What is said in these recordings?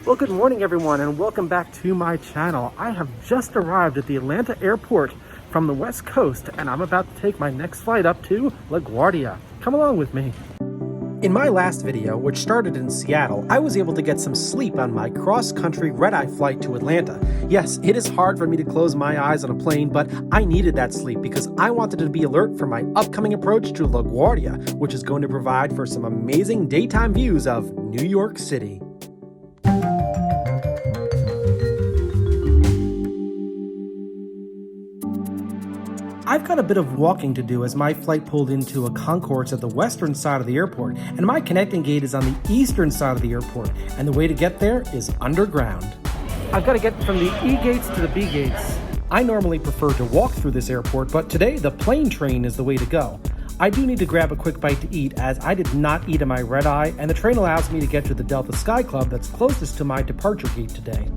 Well, good morning everyone and welcome back to my channel. I have just arrived at the Atlanta airport from the West Coast and I'm about to take my next flight up to LaGuardia. Come along with me. In my last video, which started in Seattle, I was able to get some sleep on my cross-country red-eye flight to Atlanta. Yes, it is hard for me to close my eyes on a plane, but I needed that sleep because I wanted to be alert for my upcoming approach to LaGuardia, which is going to provide for some amazing daytime views of New York City. I've got a bit of walking to do as my flight pulled into a concourse at the western side of the airport, and my connecting gate is on the eastern side of the airport, and the way to get there is underground. I've got to get from the E gates to the B gates. I normally prefer to walk through this airport, but today the plane train is the way to go. I do need to grab a quick bite to eat as I did not eat in my red eye, and the train allows me to get to the Delta Sky Club that's closest to my departure gate today.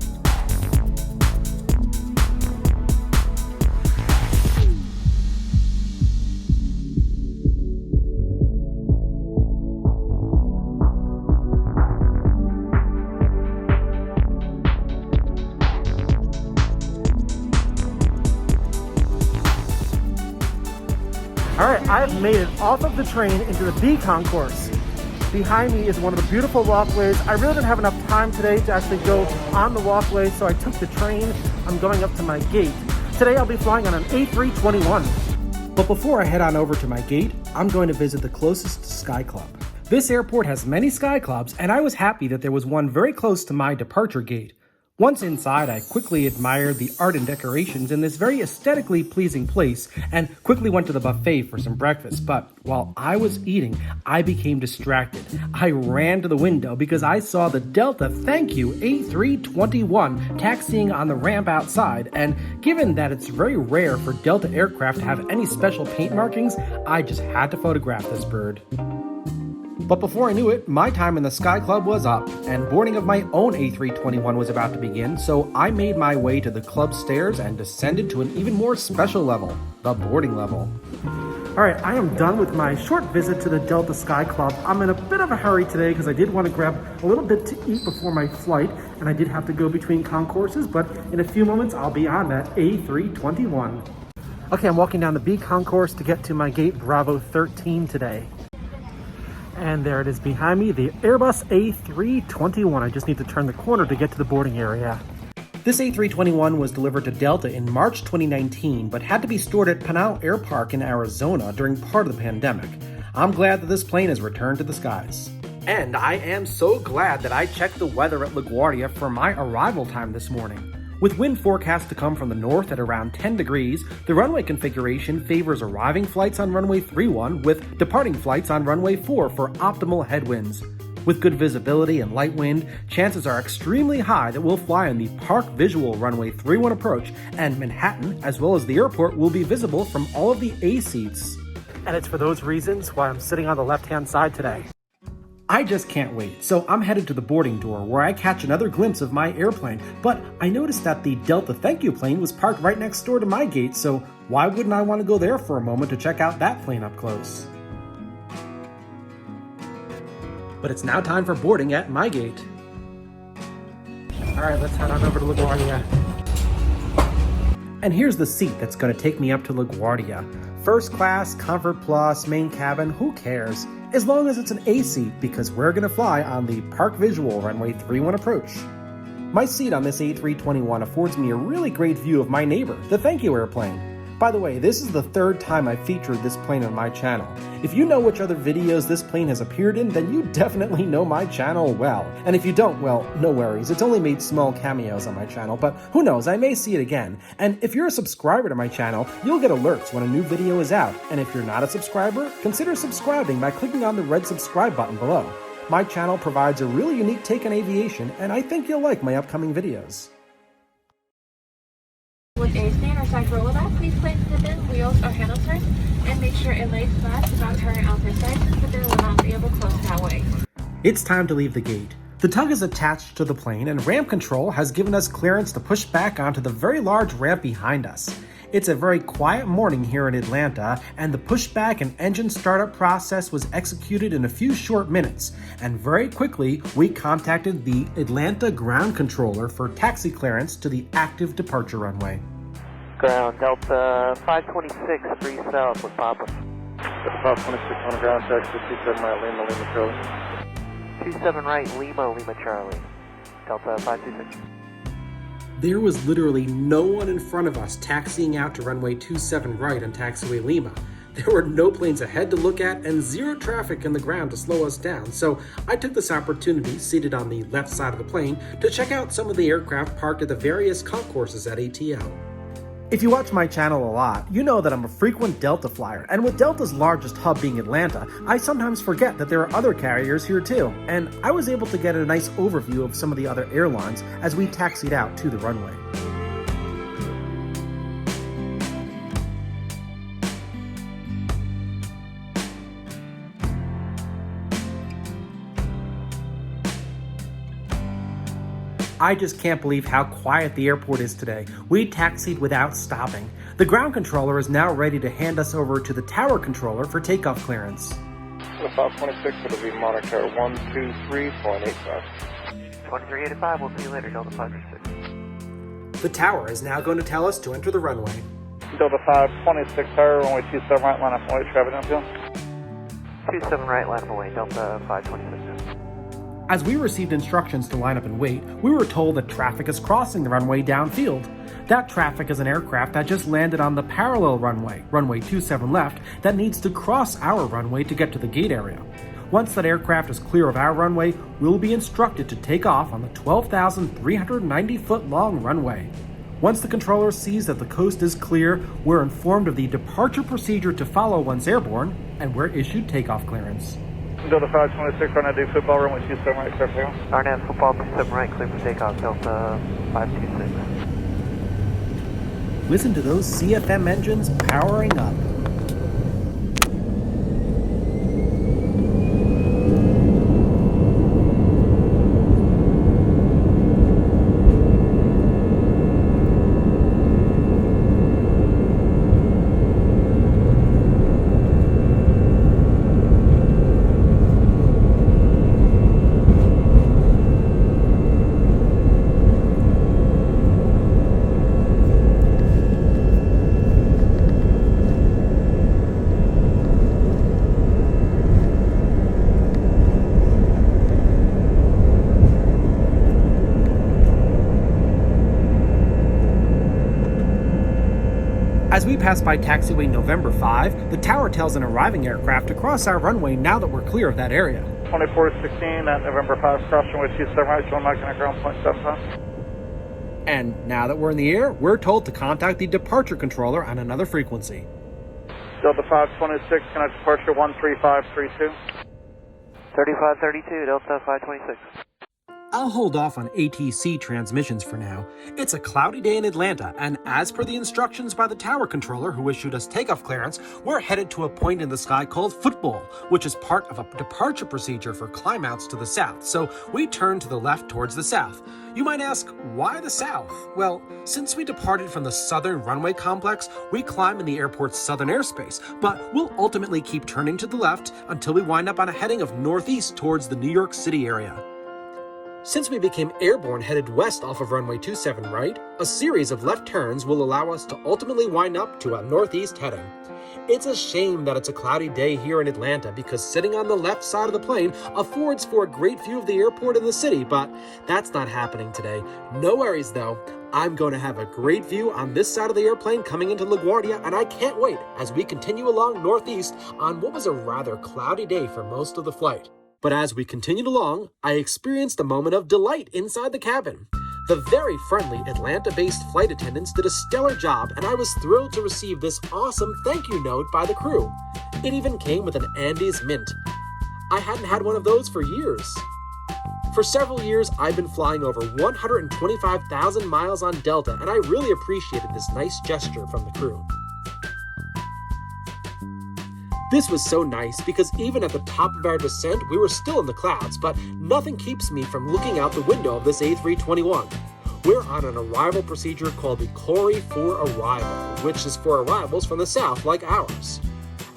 Alright, I've made it off of the train into the B concourse. Behind me is one of the beautiful walkways. I really didn't have enough time today to actually go on the walkway, so I took the train. I'm going up to my gate. Today I'll be flying on an A321. But before I head on over to my gate, I'm going to visit the closest Sky Club. This airport has many Sky Clubs, and I was happy that there was one very close to my departure gate. Once inside, I quickly admired the art and decorations in this very aesthetically pleasing place and quickly went to the buffet for some breakfast. But while I was eating, I became distracted. I ran to the window because I saw the Delta Thank You A321 taxiing on the ramp outside, and given that it's very rare for Delta aircraft to have any special paint markings, I just had to photograph this bird. But before I knew it, my time in the Sky Club was up, and boarding of my own A321 was about to begin, so I made my way to the club stairs and descended to an even more special level, the boarding level. Alright, I am done with my short visit to the Delta Sky Club. I'm in a bit of a hurry today because I did want to grab a little bit to eat before my flight, and I did have to go between concourses, but in a few moments I'll be on that A321. Okay, I'm walking down the B concourse to get to my gate Bravo 13 today. And there it is behind me, the Airbus A321. I just need to turn the corner to get to the boarding area. This A321 was delivered to Delta in March 2019, but had to be stored at Pinal Air Park in Arizona during part of the pandemic. I'm glad that this plane has returned to the skies. And I am so glad that I checked the weather at LaGuardia for my arrival time this morning. With wind forecast to come from the north at around 10 degrees, the runway configuration favors arriving flights on runway 31 with departing flights on runway 4 for optimal headwinds. With good visibility and light wind, chances are extremely high that we'll fly on the Park Visual runway 31 approach, and Manhattan, as well as the airport, will be visible from all of the A seats. And it's for those reasons why I'm sitting on the left-hand side today. I just can't wait, so I'm headed to the boarding door where I catch another glimpse of my airplane, but I noticed that the Delta Thank You plane was parked right next door to my gate, so why wouldn't I want to go there for a moment to check out that plane up close? But it's now time for boarding at my gate. Alright, let's head on over to LaGuardia. And here's the seat that's going to take me up to LaGuardia. First class, Comfort Plus, main cabin, who cares? As long as it's an A seat, because we're going to fly on the Park Visual runway 31 approach. My seat on this A321 affords me a really great view of my neighbor, the Thank You airplane. By the way, this is the third time I've featured this plane on my channel. If you know which other videos this plane has appeared in, then you definitely know my channel well. And if you don't, well, no worries. It's only made small cameos on my channel, but who knows, I may see it again. And if you're a subscriber to my channel, you'll get alerts when a new video is out. And if you're not a subscriber, consider subscribing by clicking on the red subscribe button below. My channel provides a really unique take on aviation, and I think you'll like my upcoming videos. With a standard size rollback, please place the bin, wheels, or handle turns, and make sure it lays flat. Do not turn it on for sizes, the bin will not be able to close that way. It's time to leave the gate. The tug is attached to the plane, and ramp control has given us clearance to push back onto the very large ramp behind us. It's a very quiet morning here in Atlanta, and the pushback and engine startup process was executed in a few short minutes. And very quickly, we contacted the Atlanta ground controller for taxi clearance to the active departure runway. Ground Delta 526, 3 south with Papa. Delta 526 on the ground, taxi 27 right, Lima, Lima, Charlie. 27 right, Lima, Lima, Charlie. Delta 526. There was literally no one in front of us taxiing out to runway 27 right on taxiway Lima. There were no planes ahead to look at and zero traffic in the ground to slow us down, so I took this opportunity, seated on the left side of the plane, to check out some of the aircraft parked at the various concourses at ATL. If you watch my channel a lot, you know that I'm a frequent Delta flyer, and with Delta's largest hub being Atlanta, I sometimes forget that there are other carriers here too, and I was able to get a nice overview of some of the other airlines as we taxied out to the runway. I just can't believe how quiet the airport is today. We taxied without stopping. The ground controller is now ready to hand us over to the tower controller for takeoff clearance. Delta 526, it'll be monitor 123.85. 2385, we'll see you later, Delta 526. The tower is now going to tell us to enter the runway. Delta 526, tower, runway 27 right, line up and wait, traffic downfield. 27 right, line up and wait, Delta 526. As we received instructions to line up and wait, we were told that traffic is crossing the runway downfield. That traffic is an aircraft that just landed on the parallel runway, runway 27 left, that needs to cross our runway to get to the gate area. Once that aircraft is clear of our runway, we'll be instructed to take off on the 12,390-foot long runway. Once the controller sees that the coast is clear, we're informed of the departure procedure to follow once airborne, and we're issued takeoff clearance. Delta 526, Arnett do football, runway 27 right, clear for takeoff. Arnett football 27 right, clear for takeoff, Delta 526. Listen to those CFM engines powering up. As we pass by taxiway November 5, the tower tells an arriving aircraft to cross our runway now that we're clear of that area. 2416 at November 5, cross runway 27 right, showing Mike and ground point 75. And now that we're in the air, we're told to contact the departure controller on another frequency. Delta 526, connect departure 13532. 3532, Delta 526. I'll hold off on ATC transmissions for now. It's a cloudy day in Atlanta, and as per the instructions by the tower controller who issued us takeoff clearance, we're headed to a point in the sky called football, which is part of a departure procedure for climbouts to the south, so we turn to the left towards the south. You might ask, why the south? Well, since we departed from the southern runway complex, we climb in the airport's southern airspace, but we'll ultimately keep turning to the left until we wind up on a heading of northeast towards the New York City area. Since we became airborne headed west off of runway 27 right, a series of left turns will allow us to ultimately wind up to a northeast heading. It's a shame that it's a cloudy day here in Atlanta because sitting on the left side of the plane affords for a great view of the airport and the city, but that's not happening today. No worries though, I'm going to have a great view on this side of the airplane coming into LaGuardia, and I can't wait as we continue along northeast on what was a rather cloudy day for most of the flight. But as we continued along, I experienced a moment of delight inside the cabin. The very friendly Atlanta-based flight attendants did a stellar job, and I was thrilled to receive this awesome thank you note by the crew. It even came with an Andes Mint. I hadn't had one of those for years. For several years, I've been flying over 125,000 miles on Delta, and I really appreciated this nice gesture from the crew. This was so nice because even at the top of our descent, we were still in the clouds, but nothing keeps me from looking out the window of this A321. we're on an arrival procedure called the Corey for Arrival, which is for arrivals from the south like ours.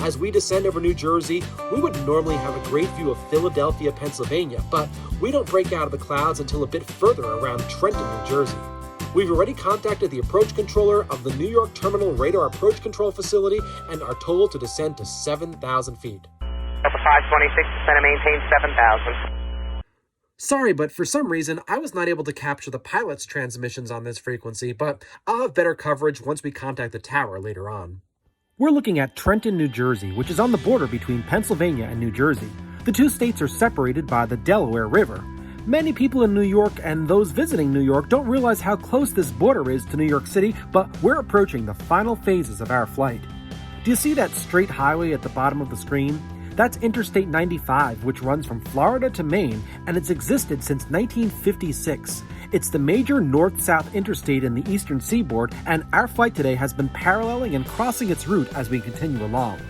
As we descend over New Jersey, we would normally have a great view of Philadelphia, Pennsylvania, but we don't break out of the clouds until a bit further around Trenton, New Jersey. We've already contacted the approach controller of the New York Terminal Radar Approach Control Facility and are told to descend to 7,000 feet. Delta 526, descend and maintain 7,000. Sorry, but for some reason, I was not able to capture the pilot's transmissions on this frequency, but I'll have better coverage once we contact the tower later on. We're looking at Trenton, New Jersey, which is on the border between Pennsylvania and New Jersey. The two states are separated by the Delaware River. Many people in New York and those visiting New York don't realize how close this border is to New York City, but we're approaching the final phases of our flight. Do you see that straight highway at the bottom of the screen? That's Interstate 95, which runs from Florida to Maine, and it's existed since 1956. It's the major north-south interstate in the eastern seaboard, and our flight today has been paralleling and crossing its route as we continue along.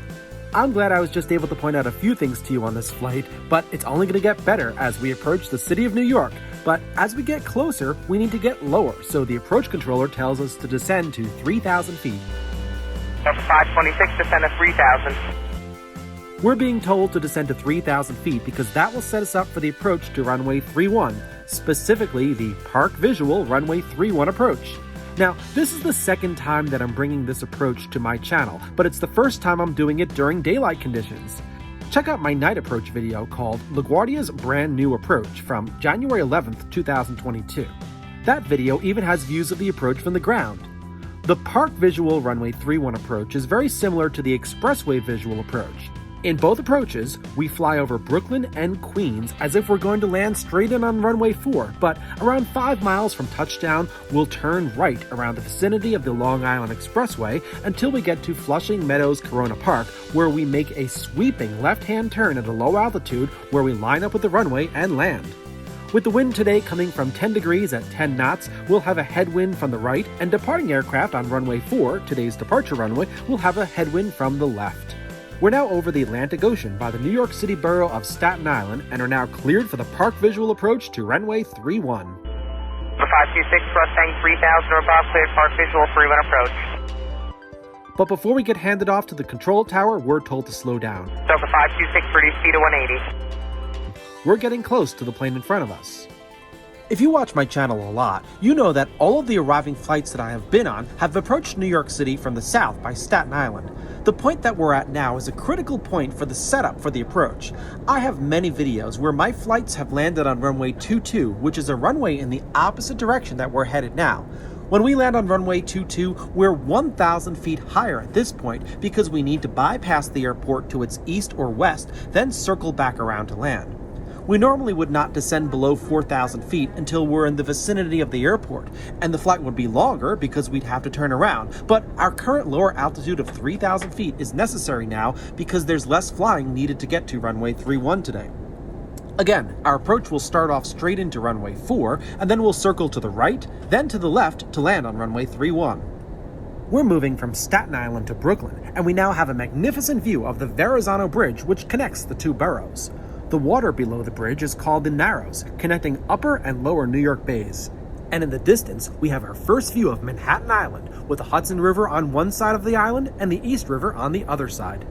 I'm glad I was just able to point out a few things to you on this flight, but it's only going to get better as we approach the city of New York. But as we get closer, we need to get lower, so the approach controller tells us to descend to 3,000 feet. Delta 526, descend to 3,000. We're being told to descend to 3,000 feet because that will set us up for the approach to runway 31, specifically the Park Visual runway 31 approach. Now, this is the second time that I'm bringing this approach to my channel, but it's the first time I'm doing it during daylight conditions. Check out my night approach video called LaGuardia's Brand New Approach from January 11th, 2022. That video even has views of the approach from the ground. The Park Visual runway 31 approach is very similar to the Expressway Visual approach. In both approaches, we fly over Brooklyn and Queens as if we're going to land straight in on runway 4, but around 5 miles from touchdown, we'll turn right around the vicinity of the Long Island Expressway until we get to Flushing Meadows Corona Park, where we make a sweeping left-hand turn at a low altitude where we line up with the runway and land. With the wind today coming from 10 degrees at 10 knots, we'll have a headwind from the right, and departing aircraft on runway 4, today's departure runway, will have a headwind from the left. We're now over the Atlantic Ocean by the New York City borough of Staten Island and are now cleared for the Park Visual approach to runway 31. 526, Mustang 3,000 or above, cleared Park Visual 31 approach. But before we get handed off to the control tower, we're told to slow down. Delta 526, reduce speed to 180. We're getting close to the plane in front of us. If you watch my channel a lot, you know that all of the arriving flights that I have been on have approached New York City from the south by Staten Island. The point that we're at now is a critical point for the setup for the approach. I have many videos where my flights have landed on runway 22, which is a runway in the opposite direction that we're headed now. When we land on runway 22, we're 1,000 feet higher at this point because we need to bypass the airport to its east or west, then circle back around to land. We normally would not descend below 4,000 feet until we're in the vicinity of the airport, and the flight would be longer because we'd have to turn around, but our current lower altitude of 3,000 feet is necessary now because there's less flying needed to get to runway 31 today. Again, our approach will start off straight into runway 4, and then we'll circle to the right, then to the left to land on runway 31. We're moving from Staten Island to Brooklyn, and we now have a magnificent view of the Verrazano Bridge, which connects the two boroughs. The water below the bridge is called the Narrows, connecting upper and lower New York bays. And in the distance, we have our first view of Manhattan Island, with the Hudson River on one side of the island and the East River on the other side.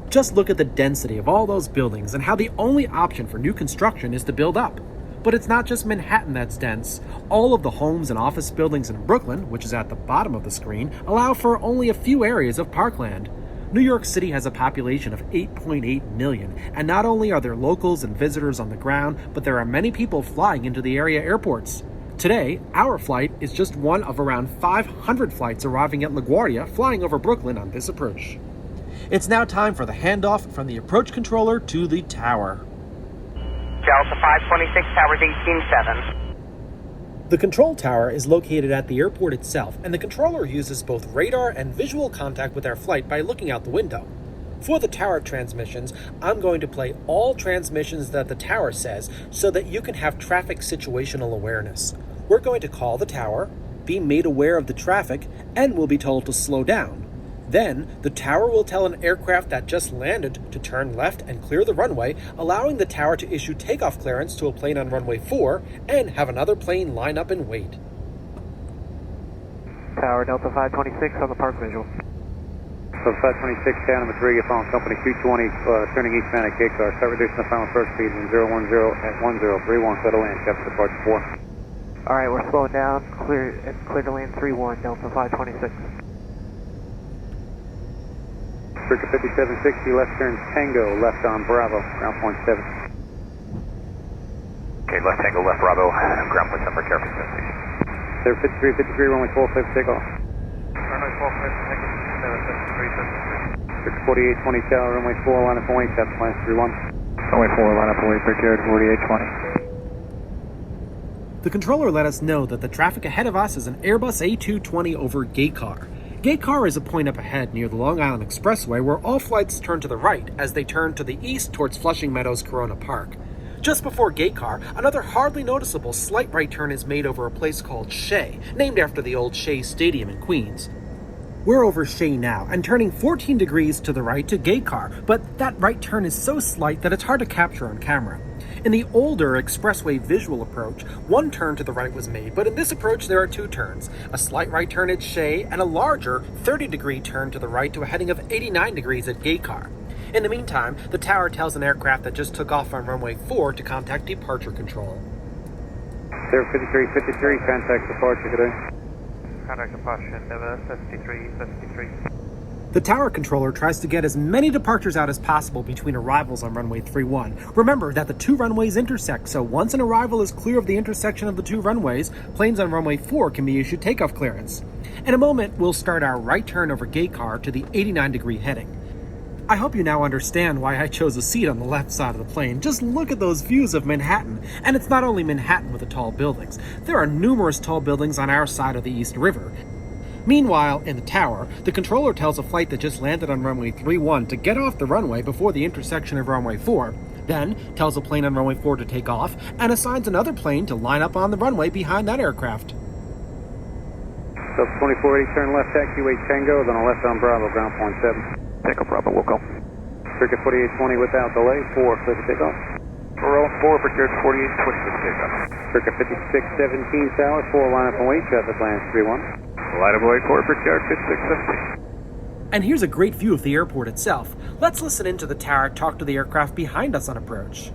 Just look at the density of all those buildings and how the only option for new construction is to build up. But it's not just Manhattan that's dense. All of the homes and office buildings in Brooklyn, which is at the bottom of the screen, allow for only a few areas of parkland. New York City has a population of 8.8 million, and not only are there locals and visitors on the ground, but there are many people flying into the area airports. Today, our flight is just one of around 500 flights arriving at LaGuardia flying over Brooklyn on this approach. It's now time for the handoff from the approach controller to the tower. Delta 526, towers 18-7. The control tower is located at the airport itself, and the controller uses both radar and visual contact with our flight by looking out the window. For the tower transmissions, I'm going to play all transmissions that the tower says so that you can have traffic situational awareness. We're going to call the tower, be made aware of the traffic, and we'll be told to slow down. Then, the tower will tell an aircraft that just landed to turn left and clear the runway, allowing the tower to issue takeoff clearance to a plane on runway 4 and have another plane line up and wait. Tower Delta 526 on the park visual. So 526, tower number 3, you're following company 220, turning eastbound at gate car. Start reducing the final approach speed in 010 at 1031, clear to land, traffic departure 4. Alright, we're slowing down, clear to land 31, Delta 526. Circa 5760, left turn Tango, left on Bravo, ground point 7. Okay, left Tango, left Bravo, ground point number, careful 7. 5353, runway 45, takeoff. Runway 45, takeoff. Circa 4820, tower, runway 4, line up and wait, traffic line 31. Runway 4, line up and wait, prepared 4820. The controller let us know that the traffic ahead of us is an Airbus A220 over Gate Car. Gate Car is a point up ahead near the Long Island Expressway where all flights turn to the right as they turn to the east towards Flushing Meadows Corona Park. Just before Gate Car, another hardly noticeable slight right turn is made over a place called Shea, named after the old Shea Stadium in Queens. We're over Shea now and turning 14 degrees to the right to Gate Car, but that right turn is so slight that it's hard to capture on camera. In the older expressway visual approach, one turn to the right was made, but in this approach there are two turns, a slight right turn at Shea and a larger 30-degree turn to the right to a heading of 89 degrees at Gate Car. In the meantime, the tower tells an aircraft that just took off on runway 4 to contact departure control. 5353, contact departure today. Contact departure, 5353. The tower controller tries to get as many departures out as possible between arrivals on runway 31. Remember that the two runways intersect, so once an arrival is clear of the intersection of the two runways, planes on runway 4 can be issued takeoff clearance. In a moment, we'll start our right turn over Gate Car to the 89-degree heading. I hope you now understand why I chose a seat on the left side of the plane. Just look at those views of Manhattan. And it's not only Manhattan with the tall buildings. There are numerous tall buildings on our side of the East River. Meanwhile, in the tower, the controller tells a flight that just landed on runway 31 to get off the runway before the intersection of runway 4, then tells a plane on runway 4 to take off, and assigns another plane to line up on the runway behind that aircraft. Delta 2480, turn left, taxiway Tango, then a left on Bravo, ground point 7. Tango Bravo, we'll go. Circa 4820 without delay, 4, clear to takeoff. Roll 4, prepared 4820 with takeoff. Circa 5617, tower, 4, line up and wait, traffic lands 31. Line up and wait, 4, prepared 5617. And here's a great view of the airport itself. Let's listen into the tower talk to the aircraft behind us on approach.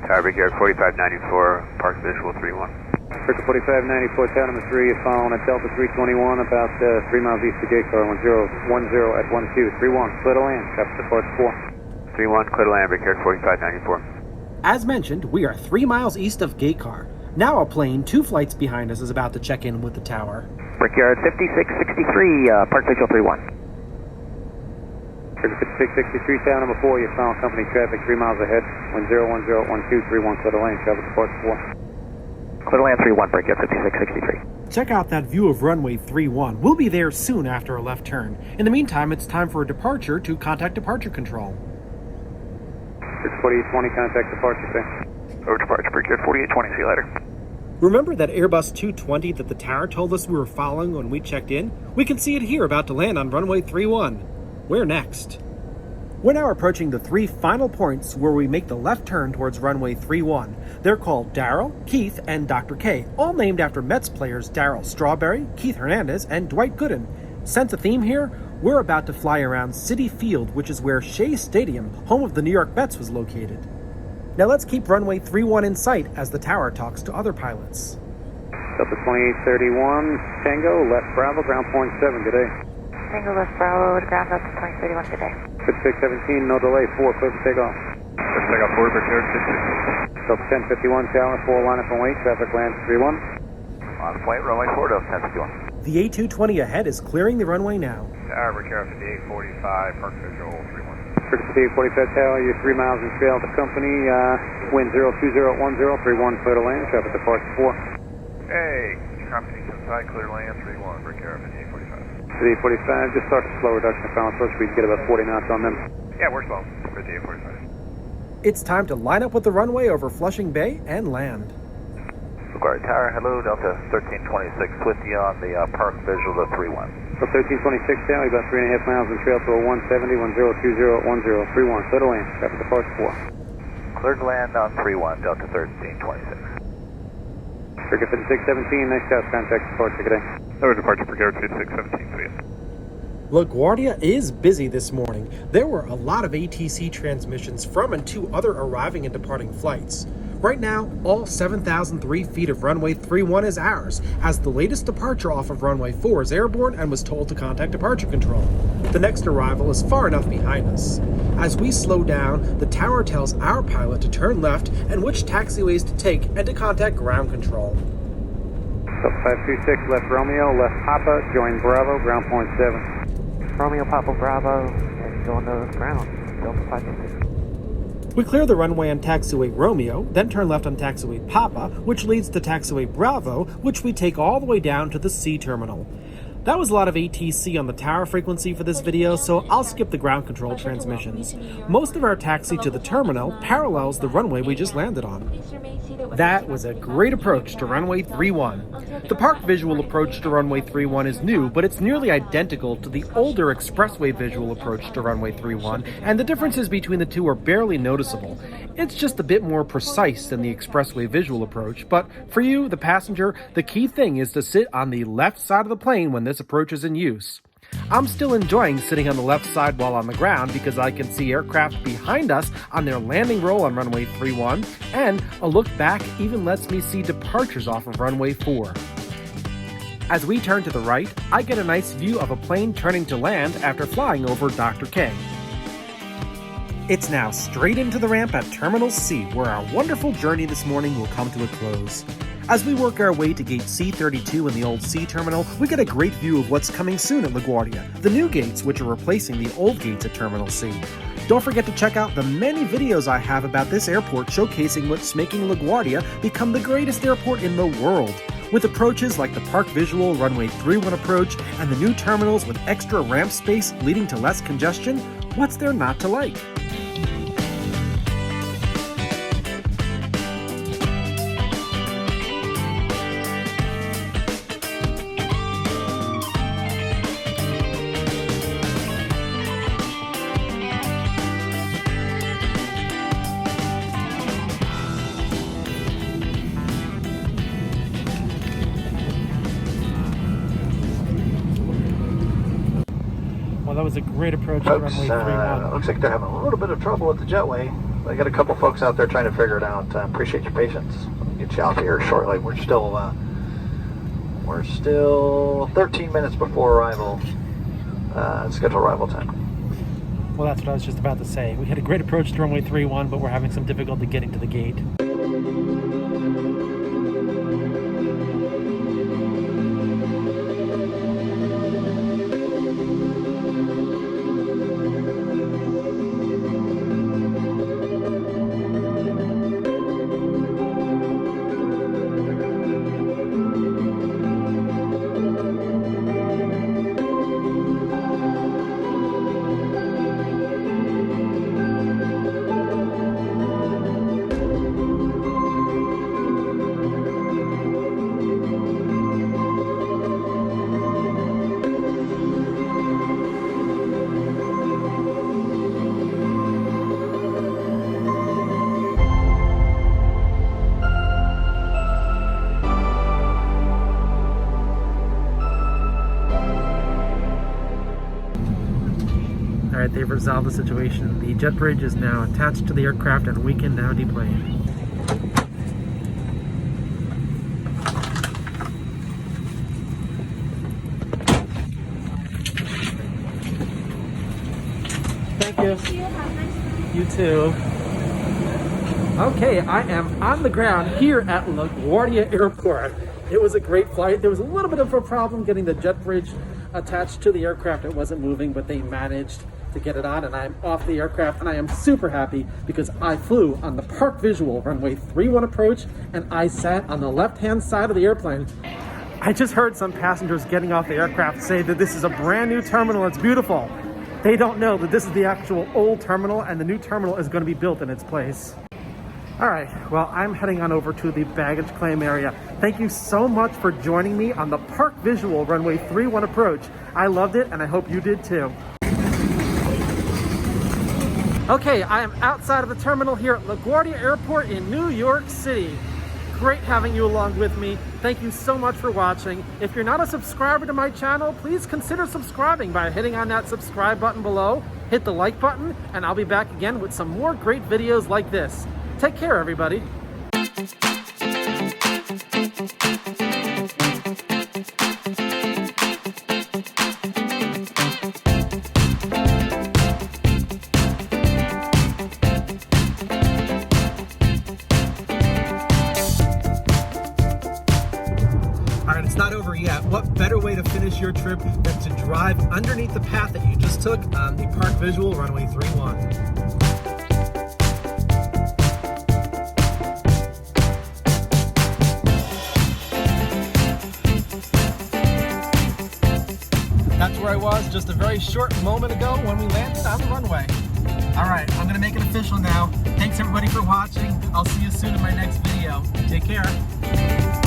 Tower prepared 4594, park visual 31. Circa 4594, tower number 3 is following at Delta 321, about 3 miles east of Gate Car, 1010 at 1231, clear to land, traffic departure 4. 31, clear to land, prepared 4594. As mentioned, we are 3 miles east of Gate Car. Now a plane 2 flights behind us is about to check in with the tower. Brickyard 5663, park visual 31. Circa 5663, tower number 4, you're following company traffic 3 miles ahead, 1010 at 1231, clear to land, traffic departure 4. Clear to land 31, Brickyard 5663. Check out that view of runway 31. We'll be there soon after a left turn. In the meantime, it's time for a departure to contact departure control. Circa 4820, contact departure today. Over departure, Brickyard 4820, see you later. Remember that Airbus 220 that the tower told us we were following when we checked in? We can see it here about to land on runway 31. Where next? We're now approaching the 3 final points where we make the left turn towards runway 31. They're called Darrell, Keith, and Dr. K, all named after Mets players Darrell Strawberry, Keith Hernandez, and Dwight Gooden. Sense a theme here? We're about to fly around Citi Field, which is where Shea Stadium, home of the New York Mets, was located. Now let's keep runway 31 in sight as the tower talks to other pilots. Delta 2831, Tango, left Bravo, ground point 7, good day. Tango left Bravo to ground up to 2031 today. 5617, no delay, 4, clear for takeoff. Let's take off 4, prepared 56. Delta 1051, tower, 4, line up and wait, traffic lands 31. On flight, runway 4, Delta 1051. The A220 ahead is clearing the runway now. Tower, Brickyard 5845, park visual 31. Circa 5845, tower, you're 3 miles in trail to company, wind 020 at 1031, clear to land, traffic departure 4. Hey, company inside, clear land 31, Brickyard 5845. 5845, just start a slow reduction of final approach, we can get about 40 knots on them. Yeah, we're slow, 5845. It's time to line up with the runway over Flushing Bay and land. LaGuardia Tower, hello, Delta 1326, with you on the park visual to 31. So 1326 tower, about 3.5 miles in trail to a 170, 1020 at 1031, clear to land, traffic departure 4. Cleared to land on 31, Delta 1326. Frigate 5617, nice job, contact departure, good day. Over departure for Garrett 5617, see you. LaGuardia is busy this morning. There were a lot of ATC transmissions from and to other arriving and departing flights. Right now, all 7,003 feet of runway 31 is ours, as the latest departure off of runway 4 is airborne and was told to contact departure control. The next arrival is far enough behind us. As we slow down, the tower tells our pilot to turn left and which taxiways to take and to contact ground control. Delta 526, left Romeo, left Papa, join Bravo, ground point 7. Romeo Papa Bravo, and going to ground. Delta 526. We clear the runway on taxiway Romeo, then turn left on taxiway Papa, which leads to taxiway Bravo, which we take all the way down to the C terminal. That was a lot of ATC on the tower frequency for this video, so I'll skip the ground control transmissions. Most of our taxi to the terminal parallels the runway we just landed on. That was a great approach to runway 31. The park visual approach to runway 31 is new, but it's nearly identical to the older expressway visual approach to runway 31, and the differences between the two are barely noticeable. It's just a bit more precise than the expressway visual approach, but for you, the passenger, the key thing is to sit on the left side of the plane when this approach is in use. I'm still enjoying sitting on the left side while on the ground because I can see aircraft behind us on their landing roll on runway 31, and a look back even lets me see departures off of runway 4. As we turn to the right, I get a nice view of a plane turning to land after flying over Dr. K. It's now straight into the ramp at Terminal C, where our wonderful journey this morning will come to a close. As we work our way to gate C32 in the old C terminal, we get a great view of what's coming soon at LaGuardia, the new gates which are replacing the old gates at Terminal C. Don't forget to check out the many videos I have about this airport showcasing what's making LaGuardia become the greatest airport in the world. With approaches like the Park Visual Runway 31 approach and the new terminals with extra ramp space leading to less congestion, what's there not to like? Well, that was a great approach to runway 31. Looks like they're having a little bit of trouble with the jetway. They got a couple folks out there trying to figure it out. Appreciate your patience. Get you out here shortly. We're still 13 minutes before arrival, scheduled arrival time. Well, that's what I was just about to say. We had a great approach to runway 31, but we're having some difficulty getting to the gate. Alright, they've resolved the situation. The jet bridge is now attached to the aircraft and we can now deplane. Thank you. You too. Okay, I am on the ground here at LaGuardia Airport. It was a great flight. There was a little bit of a problem getting the jet bridge attached to the aircraft. It wasn't moving, but they managed to get it on, and I'm off the aircraft, and I am super happy because I flew on the Park Visual Runway 31 approach, and I sat on the left-hand side of the airplane. I just heard some passengers getting off the aircraft say that this is a brand new terminal. It's beautiful. They don't know that this is the actual old terminal, and the new terminal is going to be built in its place. All right, well, I'm heading on over to the baggage claim area. Thank you so much for joining me on the Park Visual Runway 31 approach. I loved it, and I hope you did too. Okay, I am outside of the terminal here at LaGuardia Airport in New York City. great having you along with me. Thank you so much for watching. If you're not a subscriber to my channel, please consider subscribing by hitting on that subscribe button below. Hit the like button, and I'll be back again with some more great videos like this. Take care, everybody. It's not over yet. What better way to finish your trip than to drive underneath the path that you just took on the Park Visual Runway 31. That's where I was just a very short moment ago when we landed on the runway. All right, I'm gonna make it official now. Thanks everybody for watching. I'll see you soon in my next video. Take care.